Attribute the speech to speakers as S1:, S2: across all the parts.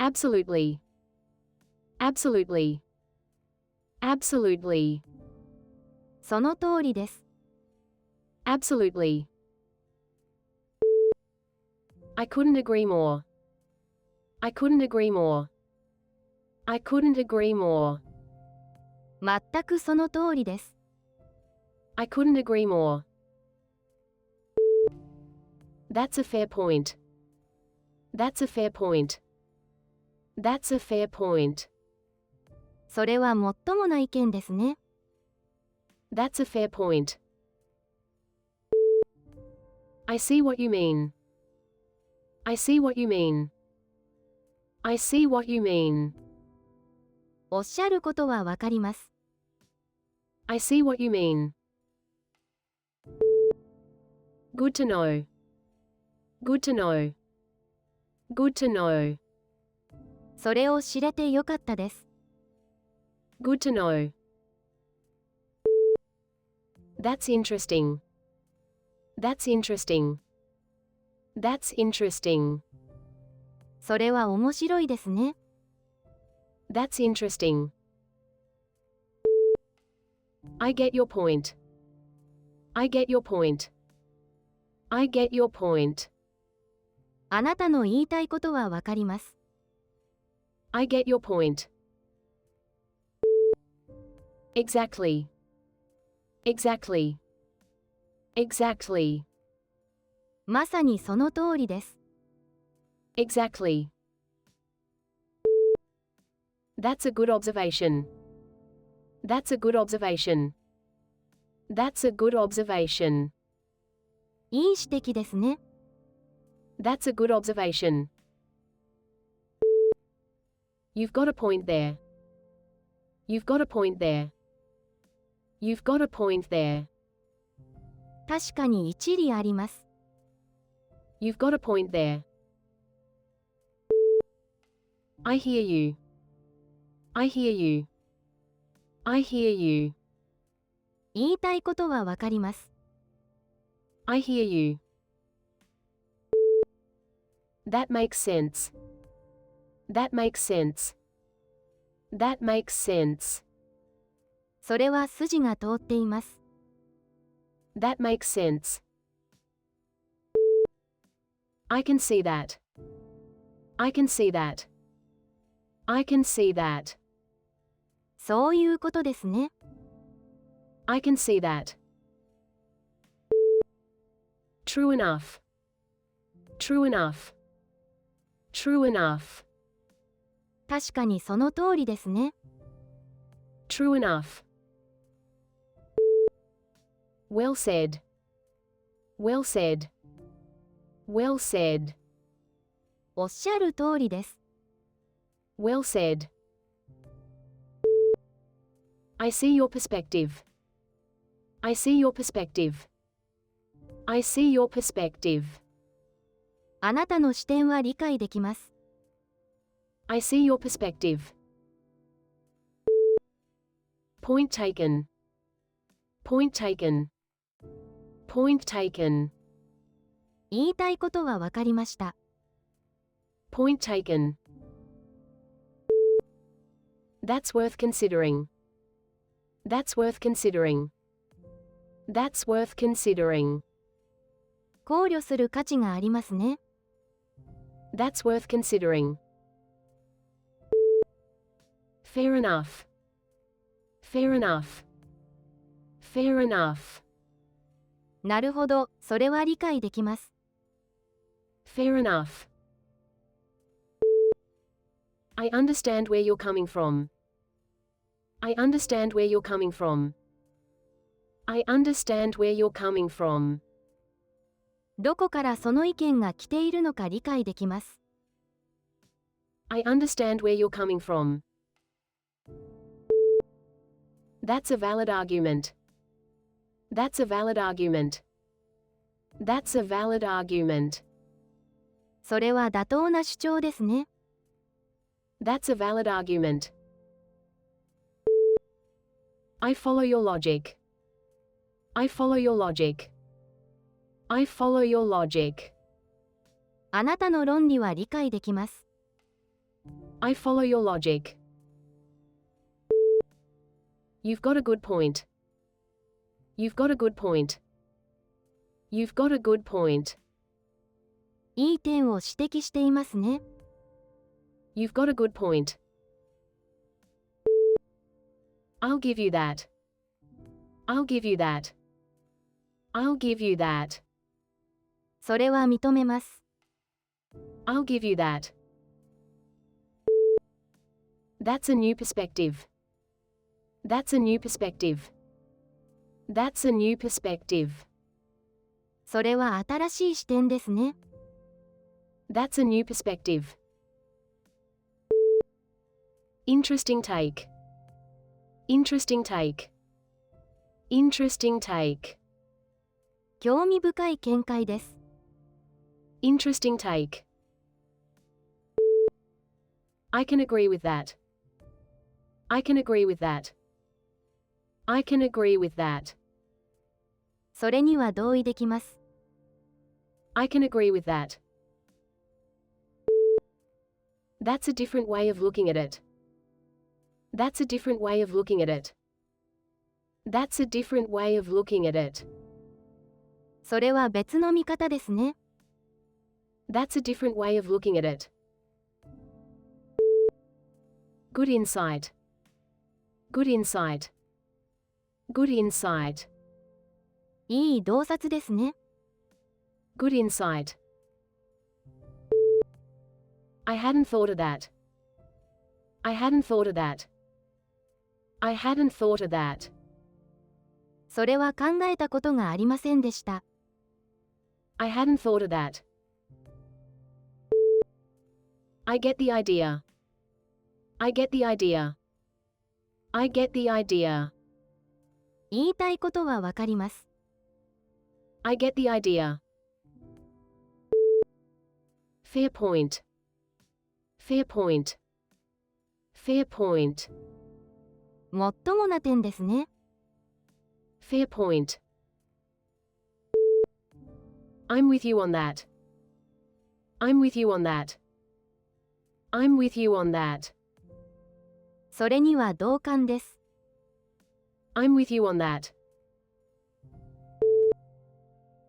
S1: Absolutely. Absolutely. Absolutely.
S2: その通りです。
S1: Absolutely. I couldn't agree more. I couldn't agree more. I couldn't agree more.
S2: 全くその通りです。
S1: I couldn't agree more. That's a fair point. That's a fair point. That's a fair point.
S2: それはもっともな意見ですね。
S1: That's a fair point. I see what you mean. I see what you mean. I see what you mean.
S2: おっしゃることはわかります。
S1: I see what you mean. Good to know. Good to know. Good to know.
S2: それを知れてよかったです。
S1: Good to know. That's interesting. That's interesting. That's interesting.
S2: それは面白いですね。
S1: That's interesting. I get your point. I get your point. I get your point.
S2: あなたの言いたいことはわかります。
S1: I get your point. Exactly. Exactly. Exactly.
S2: まさにその通りです。
S1: Exactly. That's a good observation. That's a good observation. That's a good observation.
S2: いい指摘ですね。
S1: That's a good observation. You've got a point there. You've got a point there. You've got a point there.
S2: 確かに一理あります。
S1: You've got a point there. I hear you. I hear you. I hear you.
S2: 言いたいことはわかります。
S1: I hear you. That makes sense. That makes sense. That makes sense.
S2: それは筋が通っています。
S1: That makes sense. I can see that. I can see that. I can see that.
S2: そういうことですね。
S1: I can see that. True enough. True enough. True enough.
S2: 確かにその通りですね。
S1: True enough. Well said. Well said. Well said.
S2: おっしゃる通りです。
S1: Well said. I see your perspective. I see your perspective. I see your perspective.
S2: あなたの視点は理解できます。
S1: I see your perspective. Point taken. Point taken. Point taken.
S2: 言いたいことはわかりました。
S1: Point taken. That's worth considering. That's worth considering. That's worth considering.
S2: 考慮する価値がありますね。
S1: That's worth considering. Fair enough. Fair enough. Fair enough.
S2: なるほど、それは理解できます。
S1: Fair enough. I understand where you're coming from. I understand where you're coming from. I understand where you're coming from.
S2: どこからその意見が来ているのか理解できます。
S1: I understand where you're coming from. That's a valid argument. That's a valid argument. That's a valid argument.
S2: それは妥当な主張ですね。
S1: That's a valid argument. I follow your logic. I follow your logic. I follow your logic.
S2: あなたの論理は理解できます。
S1: I follow your logic. You've got a good point. You've got a good point. You've got a good point.
S2: いい点を指摘していますね。
S1: You've got a good point. I'll give you that. I'll give you that. I'll give you that.
S2: それは認めます。
S1: I'll give you that. That's a new perspective. That's a new perspective. That's a new perspective.
S2: それは新しい視点ですね。
S1: That's a new perspective. Interesting take. Interesting take. Interesting take.
S2: 興味深い見解です。
S1: Interesting take. I can agree with that. I can agree with that. I can agree with that.
S2: それには同意できます。
S1: I can agree with that. That's a different way of looking at it. That's a different way of looking at it. That's a different way of looking at it.
S2: それは別の見方ですね。
S1: That's a different way of looking at it. Good insight. Good insight. Good insight.
S2: いい洞察ですね。
S1: Good insight. I hadn't thought of that. I hadn't thought of that. I hadn't thought of that.
S2: それは考えたことがありませんでした。
S1: I hadn't thought of that. I get the idea. I get the idea. I get the idea.
S2: 言いたいことはわかります。
S1: I get the idea. Fair point. Fair point. Fair point.
S2: もっともな点ですね。
S1: Fair point. I'm with you on that. I'm with you on that. I'm with you on that.
S2: それには同感です。
S1: I'm with you on that.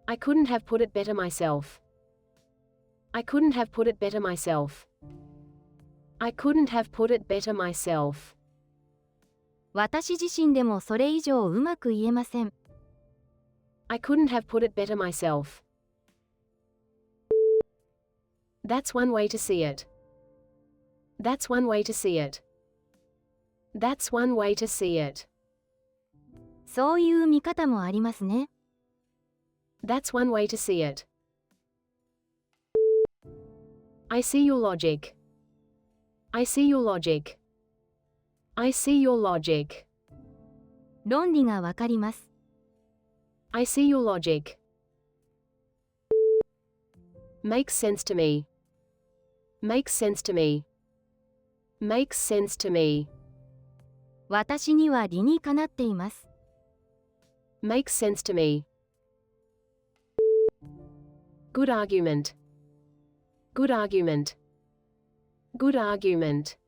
S1: I couldn't have put it better myself. I couldn't have put it better myself. I couldn't have put it better myself.
S2: 私自身でもそれ以上うまく言えません。
S1: I couldn't have put it better myself. That's one way to see it. That's one way to see it. That's one way to see it.
S2: そういう見方もありますね。
S1: That's one way to see it. I see your logic. I see your logic. I see your logic.
S2: 論理がわかります。
S1: I see your logic. Makes sense to me. Makes sense to me. Makes sense to me.
S2: 私には理にかなっています。
S1: Makes sense to me. Good argument. Good argument. Good argument.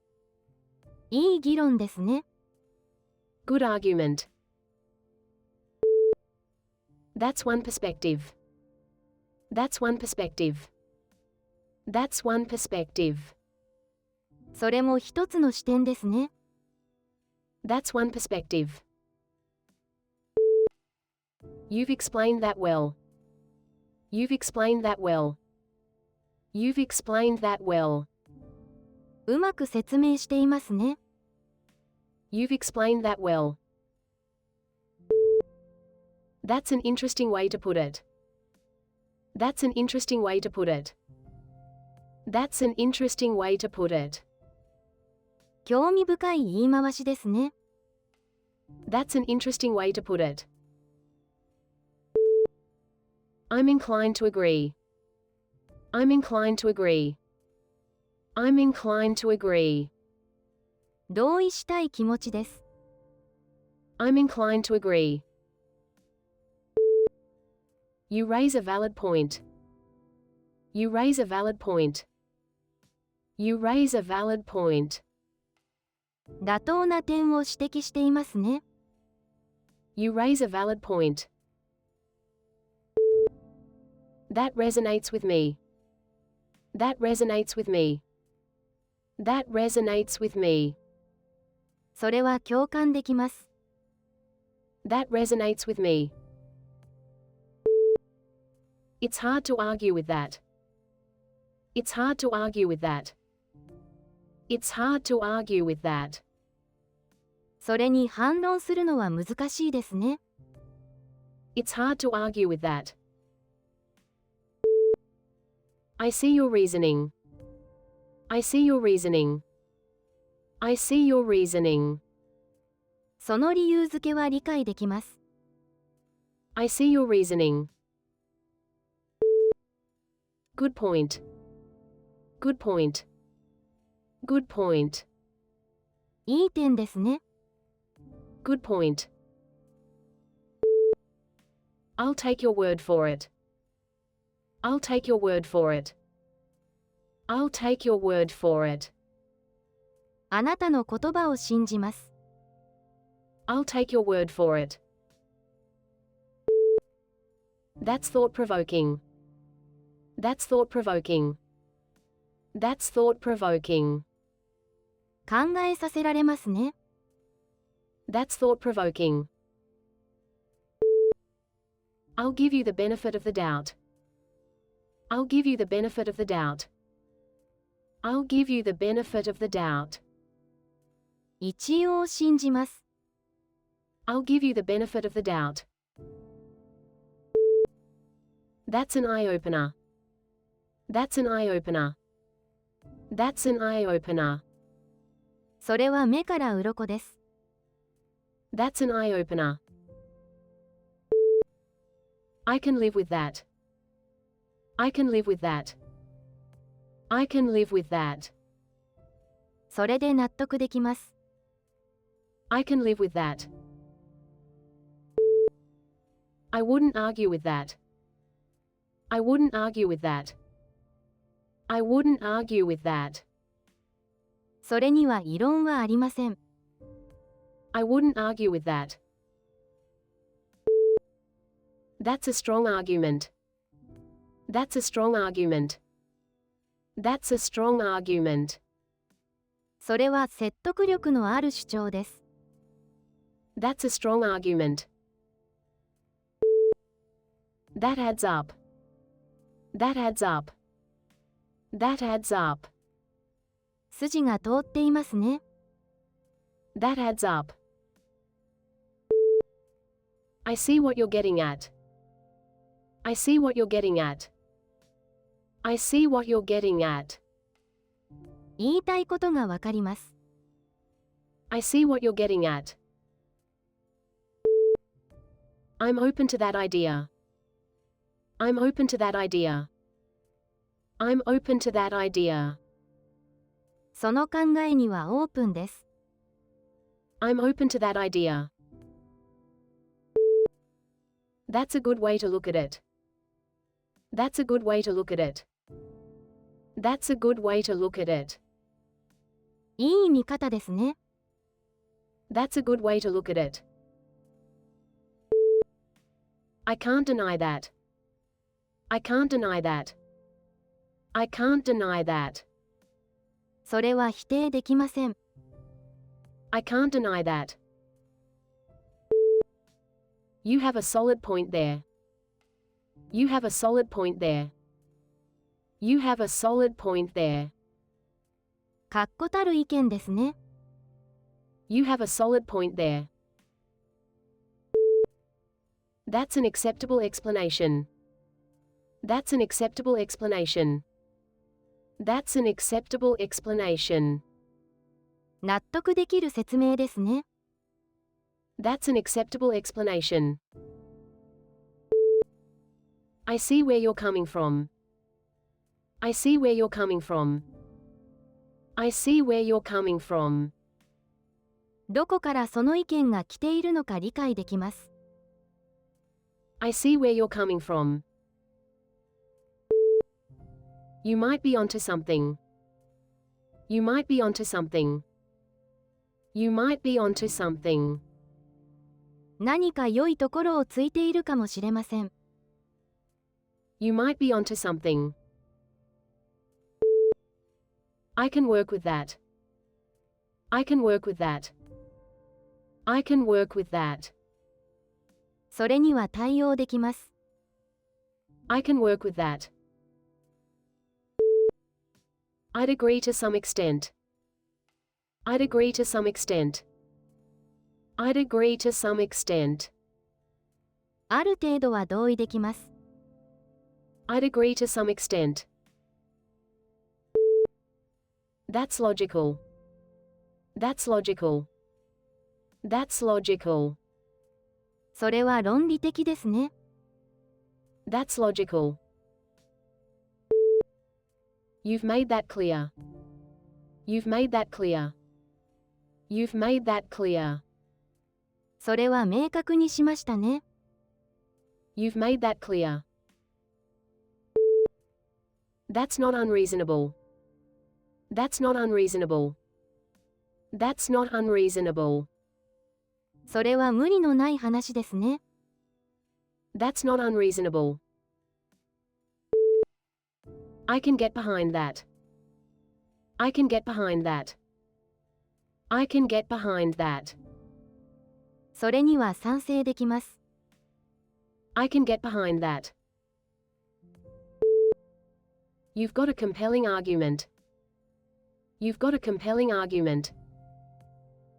S2: いい議論ですね。
S1: Good argument. That's one perspective. That's one perspective. That's one perspective.
S2: それも一つの視点ですね。
S1: That's one perspective. You've explained that well. You've explained that well. You've explained that well.
S2: うまく説明していますね。
S1: You've explained that well. That's an interesting way to put it. That's an interesting way to put it. That's an interesting way to put it.
S2: 興味深い言い回しですね。
S1: That's an interesting way to put it. I'm inclined to agree. I'm inclined to agree. I'm inclined to agree.
S2: 同意したい気持ちです。
S1: I'm inclined to agree. You raise a valid point. You raise a valid point. You raise a valid point.
S2: 妥当な点を指摘していますね。
S1: You raise a valid point. That resonates with me. That resonates with me. That resonates with me.
S2: それは共感できます。
S1: That resonates with me. It's hard to argue with that. It's hard to argue with that. It's hard to argue with that.
S2: それに反論するのは難しいですね。
S1: It's hard to argue with that. I see your reasoning. I see your reasoning. I see your reasoning.
S2: その理由付けは理解できます。
S1: I see your reasoning. Good point. Good point. Good point.
S2: いい点ですね。
S1: Good point. I'll take your word for it. I'll take your word for it. I'll take your word for it.
S2: あなたの言葉を信じます。
S1: I'll take your word for it. That's thought-provoking. That's thought-provoking. That's thought-provoking.
S2: 考えさせられますね。
S1: That's thought-provoking. I'll give you the benefit of the doubt. I'll give you the benefit of the doubt. I'll give you the benefit of the doubt.
S2: 一応信じます。
S1: I'll give you the benefit of the doubt. That's an eye-opener. That's an eye-opener. That's an eye-opener.
S2: それは目から鱗です。
S1: That's an eye-opener. I can live with that. I can live with that. I can live with that.
S2: それで納得できます。
S1: I can live with that. I wouldn't argue with that. I wouldn't argue with that. I wouldn't argue with that.
S2: それには異論はありません。
S1: I wouldn't argue with that. That's a strong argument. That's a strong argument. That's a strong argument.
S2: それは説得力のある主張です。
S1: That's a strong argument. That adds up. That adds up. That adds up.
S2: 筋が通っていますね。
S1: That adds up. I see what you're getting at. I see what you're getting at. I see what you're getting at.
S2: 言いたいことがわかります。
S1: I see what you're getting at. I'm open to that idea. I'm open to that idea. I'm open to that idea.
S2: その考えにはオープンです。
S1: I'm open to that idea. That's a good way to look at it. That's a good way to look at it. That's a good way to look at it.
S2: いい見方ですね。
S1: That's a good way to look at it. I can't deny that. I can't deny that. I can't deny that.
S2: それは否定できません。
S1: I can't deny that. You have a solid point there. You have a solid point there. You have a solid point there.
S2: 確固たる意見ですね。
S1: You have a solid point there. That's an acceptable explanation. That's an acceptable explanation. That's an acceptable explanation.
S2: 納得できる説明ですね。
S1: That's an acceptable explanation. I see where you're coming from. I see where you're coming from. I see where you're coming from.
S2: どこからその意見が来ているのか理解できます。
S1: I see where you're coming from. You might be onto something. You might be onto something. You might be onto something.
S2: 何か良いところをついているかもしれません。
S1: You might be onto something. I can work with that. I can work with that. I can work with that.
S2: それには対応できます。
S1: I can work with that. I'd agree to some extent. I'd agree to some extent. I'd agree to some extent.
S2: ある程度は同意できます。
S1: I'd agree to some extent. That's logical. That's logical. That's logical.
S2: それは論理的ですね。
S1: That's logical. You've made that clear. You've made that clear. You've made that clear.
S2: それは明確にしましたね。
S1: You've made that clear. That's not unreasonable. That's not unreasonable. That's not unreasonable.
S2: それは無理のない話ですね。
S1: That's not unreasonable. I can get behind that. I can get behind that. I can get behind that.
S2: それには賛成できます。
S1: I can get behind that. You've got a compelling argument. You've got a compelling argument.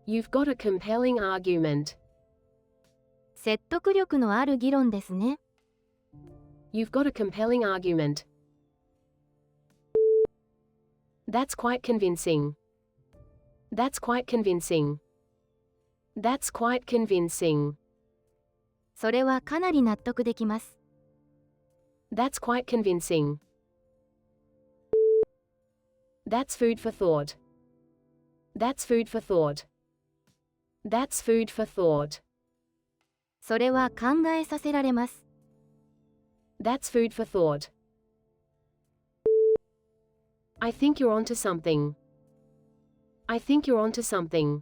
S1: You've got a compelling argument.
S2: 説得力のある議論ですね。
S1: You've got a compelling argument. That's quite convincing. That's quite convincing. That's quite convincing.
S2: それはかなり納得できます。
S1: That's quite convincing. That's food for thought. That's food for thought. That's food for thought.
S2: それは考えさせられます。
S1: That's food for thought. I think you're onto something. I think you're onto something.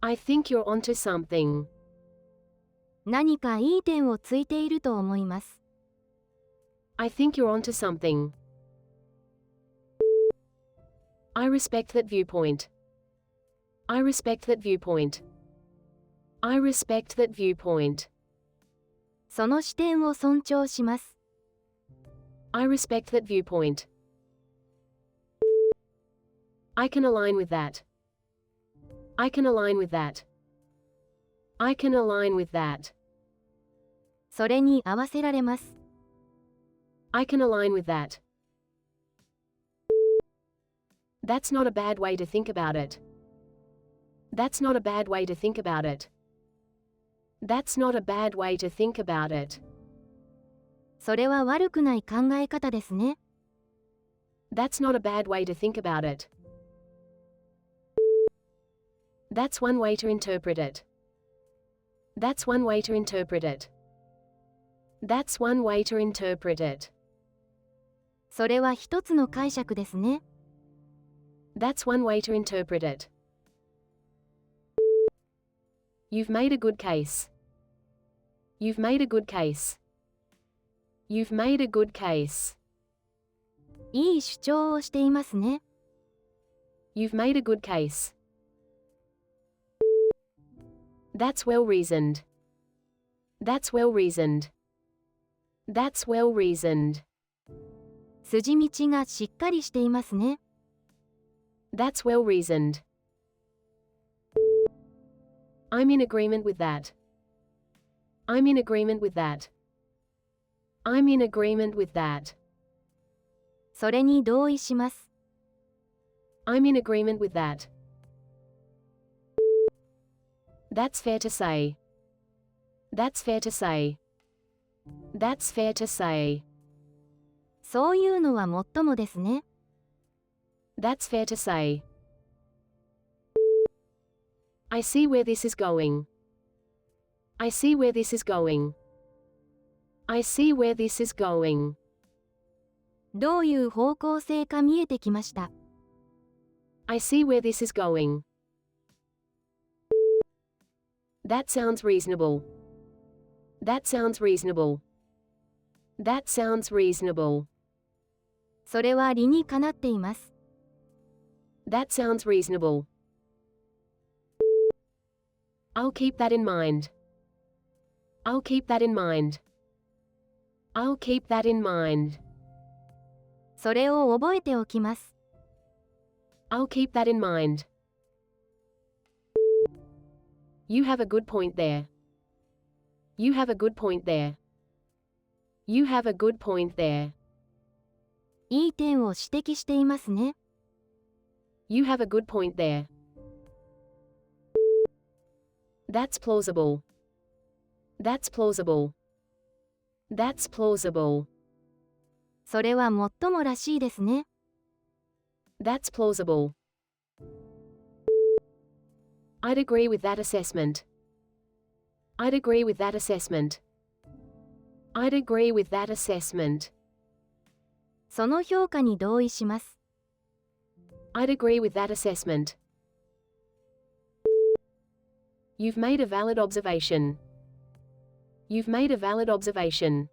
S1: I think you're onto something.
S2: 何かいい点をついていると思います。
S1: I think you're onto something. I respect that viewpoint. I respect that viewpoint. I respect that viewpoint.
S2: その視点を尊重します。
S1: I respect that viewpoint. I can align with that. I can align with that. I can align with that.
S2: それに合わせられます。
S1: I can align with that. That's not a bad way to think about it. That's not a bad way to think about it. That's not a bad way to think about it.
S2: それは悪くない考え方ですね。
S1: That's not a bad way to think about it. That's one way to interpret it. That's one way to interpret it. That's one way to interpret it.
S2: それは一つの解釈ですね。
S1: That's one way to interpret it. You've made a good case. You've made a good case. You've made a good case.
S2: いい主張をしていますね。
S1: You've made a good case. That's well reasoned. That's well reasoned. That's well reasoned.
S2: 筋道がしっかりしていますね。
S1: That's well reasoned. I'm in agreement with that. I'm in agreement with that. I'm in agreement with that.
S2: それに同意します。
S1: I'm in agreement with that. That's fair to say. That's fair to say. That's fair to say.
S2: そういうのはもっともですね。
S1: That's fair to say. I see where this is going. I see where this is going. I see where this is going.
S2: どういう方向性か見えてきました。
S1: I see where this is going. That sounds reasonable. That sounds reasonable. That sounds reasonable.
S2: それは理にかなっています。
S1: That sounds reasonable. I'll keep that in mind. I'll keep that in mind. I'll keep that in mind.
S2: それを覚えておきます。
S1: I'll keep that in mind. You have a good point there. You have a good point there. You have a good point there.
S2: いい点を指摘していますね。
S1: You have a good point there. That's plausible. That's plausible. That's plausible.
S2: それはもっともらしいですね。
S1: That's plausible. I'd agree with that assessment. I'd agree with that assessment. I'd agree with that assessment.
S2: その評価に同意します。
S1: I'd agree with that assessment. You've made a valid observation. You've made a valid observation.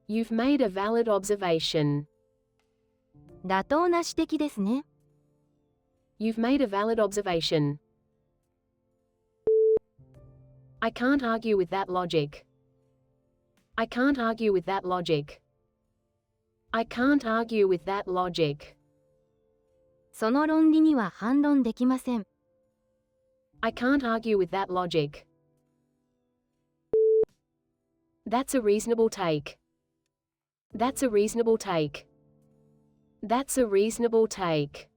S1: You've made a valid observation.
S2: 妥当な指摘ですね。
S1: You've made a valid observation. I can't argue with that logic. I can't argue with that logic. I can't argue with that logic.
S2: その論理には反論できません。
S1: I can't argue with that logic. That's a reasonable take. That's a reasonable take. That's a reasonable take.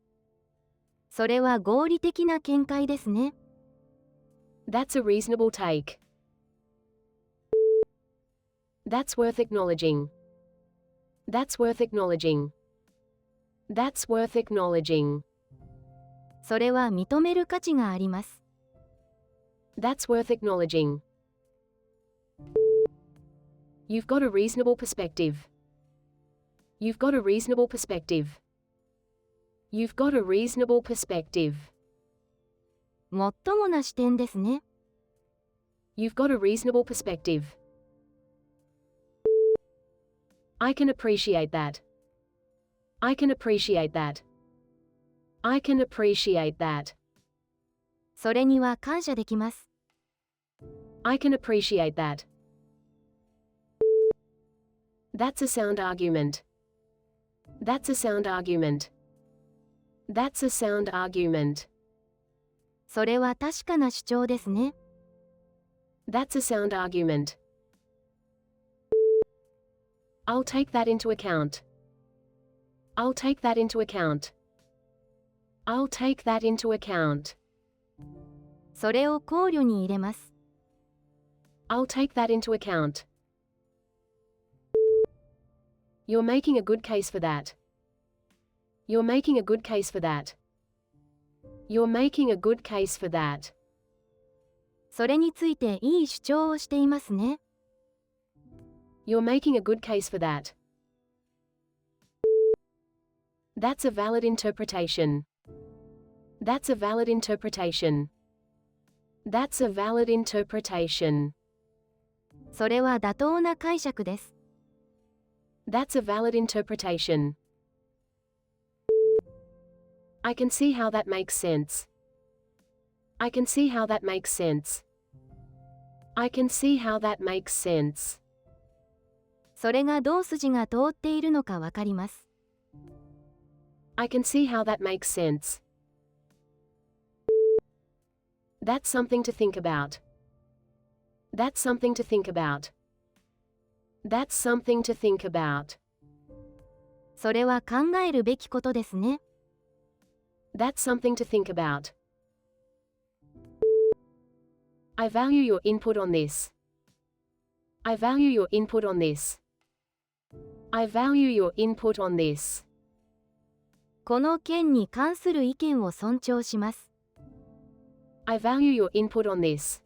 S2: それは合理的な見解ですね。
S1: That's a reasonable take. That's worth acknowledging. That's worth acknowledging. That's worth acknowledging.
S2: それは認める価値があります。
S1: That's worth acknowledging. You've got a reasonable perspective. You've got a reasonable perspective. You've got a reasonable perspective.
S2: もっともな視点ですね。
S1: You've got a reasonable perspective. I can appreciate that. I can appreciate that. I can appreciate that.
S2: それには感謝できます。
S1: I can appreciate that. That's a sound argument. That's a sound argument. That's a sound argument.
S2: それは確かな主張ですね。
S1: That's a sound argument. I'll take that into account. I'll take that into account. I'll take that into account.
S2: それを考慮に入れます。
S1: I'll take that into account. You're making a good case for that. You're making a good case for that. You're making a good case for that.
S2: それについていい主張をしていますね。
S1: You're making a good case for that. That's a valid interpretation. That's a valid interpretation. That's a valid interpretation.
S2: それは妥当な解釈です。
S1: That's a valid interpretation. I can see how that makes sense. I can see how that makes sense. I can see how that makes sense.
S2: それがどう筋が通っているのかわかります。
S1: I can see how that makes sense. That's something to think about. That's something to think about. That's something to think about.
S2: それは考えるべきことですね。
S1: That's something to think about. I value your input on this. I value your input on this. I value your input on this.
S2: この件に関する意見を尊重します。
S1: I value your input on this.